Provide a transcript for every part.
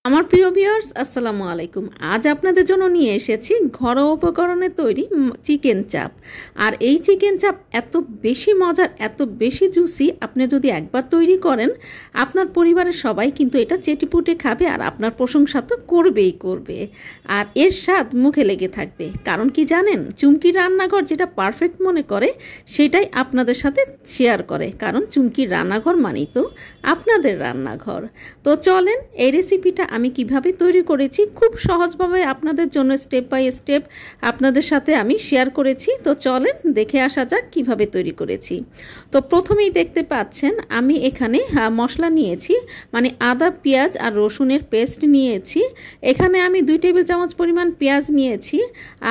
আমার প্রিয় ভিউয়ার্স আসসালামু আলাইকুম। আজ আপনাদের জন্য নিয়ে এসেছি ঘরোয়া উপকরণে তৈরি চিকেন চাপ। আর এই চিকেন চাপ এত বেশি মজার, এত বেশি জুসি, আপনি যদি একবার তৈরি করেন আপনার পরিবারের সবাই কিন্তু এটা চেটেপুটে খাবে আর আপনার প্রশংসা তো করবেই করবে। আর এর স্বাদ মুখে লেগে থাকবে। কারণ কি জানেন, চুমকির রান্নাঘর যেটা পারফেক্ট মনে করে সেটাই আপনাদের সাথে শেয়ার করে। কারণ চুমকির রান্নাঘর মানেই তো আপনাদের রান্নাঘর। তো চলেন এই রেসিপিটা আমি কিভাবে তৈরি করেছি খুব সহজভাবে আপনাদের জন্য স্টেপ বাই স্টেপ আপনাদের সাথে আমি শেয়ার করেছি। তো চলেন দেখে আসা যাক কিভাবে তৈরি করেছি। তো প্রথমেই দেখতে পাচ্ছেন আমি এখানে মশলা নিয়েছি, মানে আদা, পেঁয়াজ আর রসুনের পেস্ট নিয়েছি। এখানে আমি 2 টেবিল চামচ পরিমাণ পেঁয়াজ নিয়েছি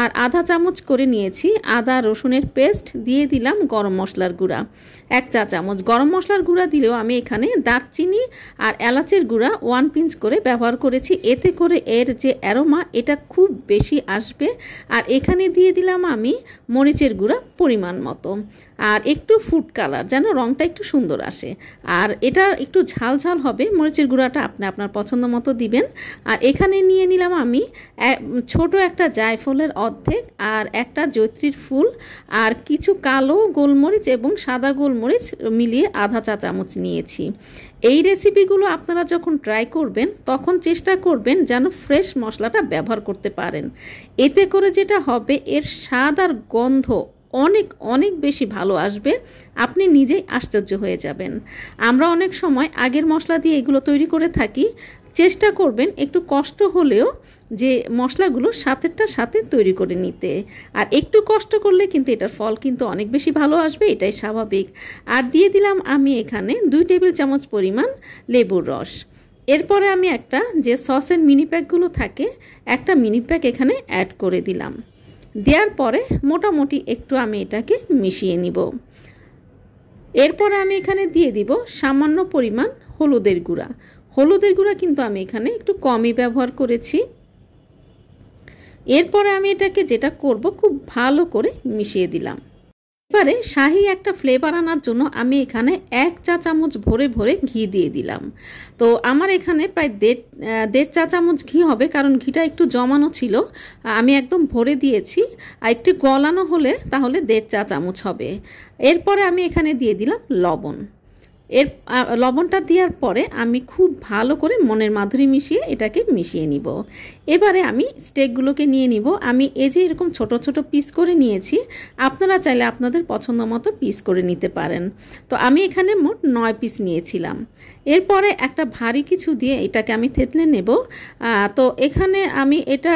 আর আধা চামচ করে নিয়েছি আদা রসুনের পেস্ট। দিয়ে দিলাম গরম মশলার গুঁড়া 1 চা চামচ। গরম মশলার গুঁড়া দিলেও আমি এখানে দারচিনি আর এলাচের গুঁড়া 1 পিঞ্চ করে ব্যবহার করেছি। এতে করে এর যে অ্যারোমা এটা খুব বেশি আসবে। আর এখানে দিয়ে দিলাম আমি মরিচের গুঁড়া পরিমাণ মতো আর একটু ফুড কালার, যেন রঙটা একটু সুন্দর আসে। আর এটা একটু ঝাল ঝাল হবে, মরিচের গুঁড়াটা আপনি আপনার পছন্দ মতো দিবেন। আর এখানে নিয়ে নিলাম আমি ছোট একটা জায়ফলের অর্ধেক আর একটা জয়ত্রীর ফুল আর কিছু কালো গোলমরিচ এবং সাদা গোলমরিচ মিলিয়ে আধা চা চামচ নিয়েছি। এই রেসিপিগুলো আপনারা যখন ট্রাই করবেন তখন চেষ্টা করবেন যেন ফ্রেশ মশলাটা ব্যবহার করতে পারেন। এতে করে যেটা হবে, এর স্বাদ আর গন্ধ অনেক অনেক বেশি ভালো আসবে, আপনি নিজেই আশ্চর্য হয়ে যাবেন। আমরা অনেক সময় আগের মশলা দিয়ে এগুলো তৈরি করে থাকি। চেষ্টা করবেন একটু কষ্ট হলেও যে মশলাগুলো সাথেরটা সাথে তৈরি করে নিতে। আর একটু কষ্ট করলে কিন্তু এটার ফল কিন্তু অনেক বেশি ভালো আসবে, এটাই স্বাভাবিক। আর দিয়ে দিলাম আমি এখানে 2 টেবিল চামচ পরিমাণ লেবুর রস। এরপরে আমি একটা যে সসের মিনি প্যাকগুলো থাকে একটা মিনি প্যাক এখানে অ্যাড করে দিলাম। দেওয়ার পরে মোটামুটি একটু আমি এটাকে মিশিয়ে নিব। এরপরে আমি এখানে দিয়ে দিব সামান্য পরিমাণ হলুদের গুঁড়া। হলুদের গুঁড়া কিন্তু আমি এখানে একটু কমই ব্যবহার করেছি। এরপরে আমি এটাকে যেটা করব, খুব ভালো করে মিশিয়ে দিলাম। এবারে শাহি একটা ফ্লেভার আনার জন্য আমি এখানে 1 চা চামচ ভরে ভরে ঘি দিয়ে দিলাম। তো আমার এখানে প্রায় দেড় চা চামচ ঘি হবে, কারণ ঘিটা একটু জমানো ছিল। আমি একদম ভরে দিয়েছি, আর একটু গলানো হলে তাহলে 1.5 চা চামচ হবে। এরপরে আমি এখানে দিয়ে দিলাম লবণ। লবণটা দেওয়ার পরে আমি খুব ভালো করে মনের মাধুরী মিশিয়ে এটাকে মিশিয়ে নিব। এবারে আমি স্টেকগুলোকে নিয়ে নিব। আমি এই যে এরকম ছোট ছোট পিস করে নিয়েছি, আপনারা চাইলে আপনাদের পছন্দ মতো পিস করে নিতে পারেন। তো আমি এখানে মোট 9 পিস নিয়েছিলাম। এরপরে একটা ভারী কিছু দিয়ে এটাকে আমি থেতলে নেব। তো এখানে আমি এটা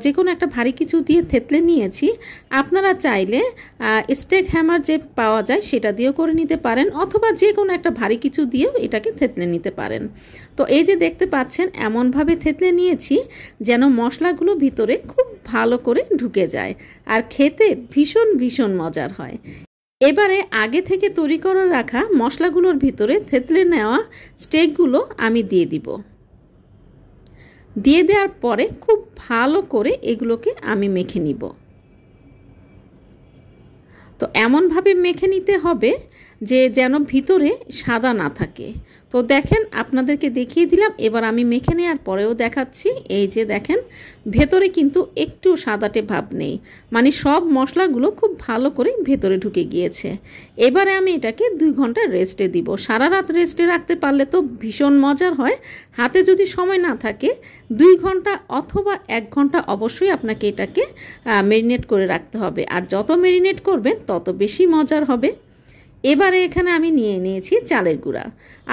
যে কোনো একটা ভারী কিছু দিয়ে থেতলে নিয়েছি। আপনারা চাইলে স্টেক হ্যামার যে পাওয়া যায় সেটা দিয়েও করে নিতে পারেন, অথবা যে কোনো একটা ভারী কিছু দিয়েও এটাকে থেতলে নিতে পারেন। তো এই যে দেখতে পাচ্ছেন এমনভাবে থেতলে নিয়েছি যেন মশলাগুলো ভিতরে খুব ভালো করে ঢুকে যায় আর খেতে ভীষণ ভীষণ মজার হয়। এবারে আগে থেকে তৈরি করে রাখা মশলাগুলোর ভিতরে থেতলে নেওয়া স্টেকগুলো আমি দিয়ে দিব। দিয়ে দেওয়ার পরে খুব ভালো করে এগুলোকে আমি মেখে নিব। তো এমনভাবে মেখে নিতে হবে যে যেন ভিতরে সাদা না থাকে। তো দেখেন, আপনাদেরকে দেখিয়ে দিলাম। এবার আমি মেখে নেওয়ার পরেও দেখাচ্ছি। এই যে দেখেন, ভেতরে কিন্তু একটু সাদাটে ভাব নেই, মানে সব মশলাগুলো খুব ভালো করে ভেতরে ঢুকে গিয়েছে। এবারে আমি এটাকে 2 ঘন্টা রেস্টে দিব। সারা রাত রেস্টে রাখতে পারলে তো ভীষণ মজার হয়। হাতে যদি সময় না থাকে 2 ঘন্টা অথবা 1 ঘন্টা অবশ্যই আপনাকে এটাকে ম্যারিনেট করে রাখতে হবে। আর যত ম্যারিনেট করবেন তত বেশি মজার হবে। এবারে এখানে আমি নিয়েছি চালের গুঁড়া।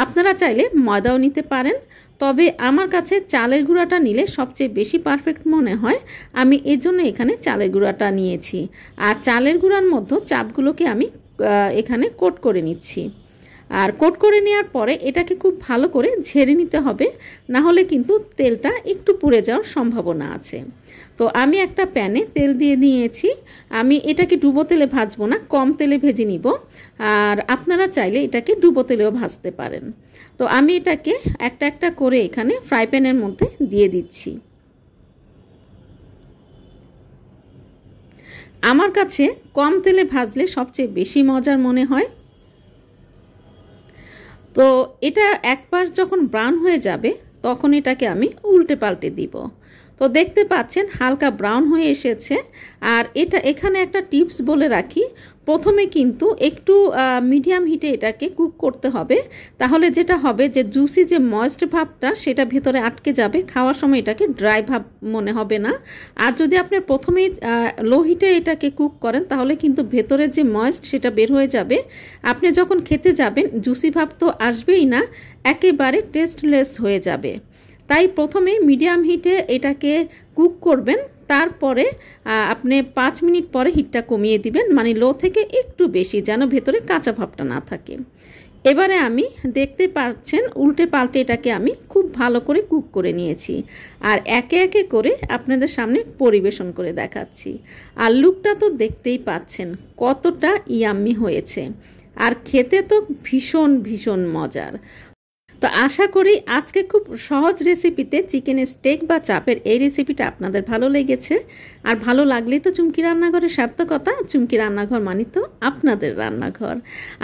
আপনারা চাইলে ময়দাও নিতে পারেন, তবে আমার কাছে চালের গুঁড়াটা নিলে সবচেয়ে বেশি পারফেক্ট মনে হয়। আমি এর জন্য এখানে চালের গুঁড়াটা নিয়েছি। আর চালের গুঁড়ার মধ্যে চাপগুলোকে আমি এখানে কোট করে নিচ্ছি। আর কোট করে নেওয়ার পরে এটাকে খুব ভালো করে ঝেড়ে নিতে হবে, না হলে কিন্তু তেলটা একটু পুড়ে যাওয়ার সম্ভাবনা আছে। তো আমি একটা প্যানে তেল দিয়ে নিয়েছি। আমি এটাকে ডুবো তেলে ভাজবো না, কম তেলে ভেজে নিব। আর আপনারা চাইলে এটাকে ডুবো তেলেও ভাজতে পারেন। তো আমি এটাকে একটা একটা করে এখানে ফ্রাই প্যানের মধ্যে দিয়ে দিচ্ছি। আমার কাছে কম তেলে ভাজলে সবচেয়ে বেশি মজার মনে হয়। তো এটা একবার যখন ব্রাউন হয়ে যাবে তখন এটাকে আমি উল্টে পাল্টে দিব। তো দেখতে পাচ্ছেন হালকা ব্রাউন হয়ে এসেছে। আর এখানে একটা টিপস বলে রাখি, প্রথমে কিন্তু একটু মিডিয়াম হিটে এটাকে কুক করতে হবে। তাহলে যেটা হবে যে জুসি যে ময়েস্ট ভাবটা সেটা ভেতরে আটকে যাবে, খাওয়ার সময় এটাকে ড্রাই ভাব মনে হবে না। আর যদি আপনি প্রথমেই লো হিটে এটাকে কুক করেন তাহলে কিন্তু ভেতরের যে ময়েস্ট সেটা বের হয়ে যাবে। আপনি যখন খেতে যাবেন জুসি ভাব তো আসবেই না, একেবারে টেস্টলেস হয়ে যাবে। তাই প্রথমে মিডিয়াম হিটে এটাকে কুক করবেন, তারপরে আপনি 5 মিনিট পরে হিটটা কমিয়ে দিবেন, মানে লো থেকে একটু বেশি, যেন ভেতরে কাঁচা ভাবটা না থাকে। এবারে আমি দেখতে পাচ্ছেন উল্টে পাল্টে এটাকে আমি খুব ভালো করে কুক করে নিয়েছি। আর একে একে করে আপনাদের সামনে পরিবেশন করে দেখাচ্ছি। আর লুকটা তো দেখতেই পাচ্ছেন কতটা ইয়াম্মি হয়েছে, আর খেতে তো ভীষণ ভীষণ মজার। তো আশা করি আজকে খুব সহজ রেসিপিতে চিকেন স্টেক বা চাপের এই রেসিপিটা আপনাদের ভালো লেগেছে। আর ভালো লাগলেই তো চুমকি রান্নাঘরের সার্থকতা। চুমকি রান্নাঘর মানে তো আপনাদের রান্নাঘর।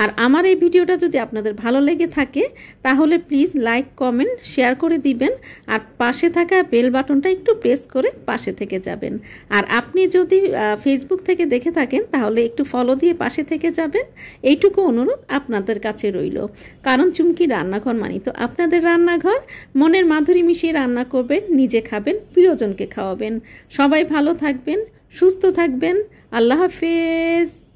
আর আমার এই ভিডিওটা যদি আপনাদের ভালো লেগে থাকে তাহলে প্লিজ লাইক কমেন্ট শেয়ার করে দিবেন, আর পাশে থাকা বেল বাটনটা একটু প্রেস করে পাশে থেকে যাবেন। আর আপনি যদি ফেসবুক থেকে দেখে থাকেন তাহলে একটু ফলো দিয়ে পাশে থেকে যাবেন, এইটুকু অনুরোধ আপনাদের কাছে রইল। কারণ চুমকি রান্নাঘর মানে তো আপনাদের রান্নাঘর। মনের মাধুরী মিশিয়ে রান্না করবেন, নিজে খাবেন, প্রিয়জনকে খাওয়াবেন। সবাই ভালো থাকবেন, সুস্থ থাকবেন। আল্লাহ হাফেজ।